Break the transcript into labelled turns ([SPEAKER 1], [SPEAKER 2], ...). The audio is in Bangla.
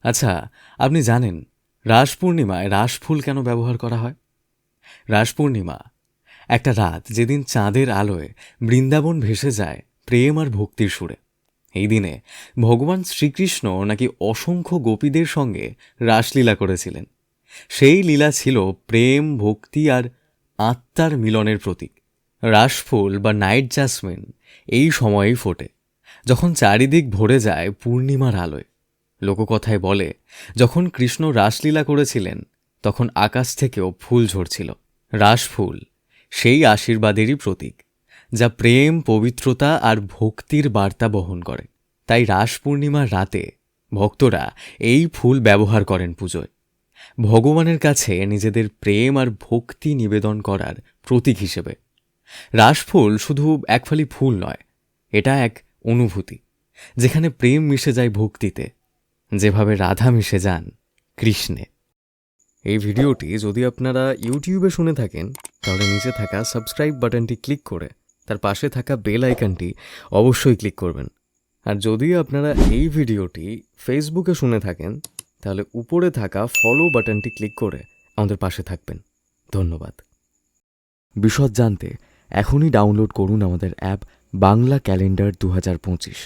[SPEAKER 1] আচ্ছা, আপনি জানেন রাস পূর্ণিমায় রাসফুল কেন ব্যবহার করা হয়? রাস পূর্ণিমা একটা রাত যেদিন চাঁদের আলোয় বৃন্দাবন ভেসে যায় প্রেম আর ভক্তির সুরে। এই দিনে ভগবান শ্রীকৃষ্ণ নাকি অসংখ্য গোপীদের সঙ্গে রাসলীলা করেছিলেন। সেই লীলা ছিল প্রেম, ভক্তি আর আত্মার মিলনের প্রতীক। রাসফুল বা নাইট জাসমিন এই সময়েই ফোটে, যখন চারিদিক ভরে যায় পূর্ণিমার আলোয়। লোককথায় বলে, যখন কৃষ্ণ রাসলীলা করেছিলেন তখন আকাশ থেকেও ফুল ঝরছিল। রাসফুল সেই আশীর্বাদেরই প্রতীক, যা প্রেম, পবিত্রতা আর ভক্তির বার্তা বহন করে। তাই রাস পূর্ণিমার রাতে ভক্তরা এই ফুল ব্যবহার করেন পুজোয়, ভগবানের কাছে নিজেদের প্রেম আর ভক্তি নিবেদন করার প্রতীক হিসেবে। রাসফুল শুধু এক ফালি ফুল নয়, এটা এক অনুভূতি, যেখানে প্রেম মিশে যায় ভক্তিতে, যেভাবে রাধা মিশে যান কৃষ্ণে। এই ভিডিওটি যদি আপনারা ইউটিউবে শুনে থাকেন, তাহলে নিচে থাকা সাবস্ক্রাইব বাটনটি ক্লিক করে তার পাশে থাকা বেল আইকনটি অবশ্যই ক্লিক করবেন। আর যদি আপনারা এই ভিডিওটি ফেসবুকে শুনে থাকেন, তাহলে উপরে থাকা ফলো বাটনটি ক্লিক করে আমাদের পাশে থাকবেন। ধন্যবাদ। বিশদ জানতে এখনই ডাউনলোড করুন আমাদের অ্যাপ বাংলা ক্যালেন্ডার 2025।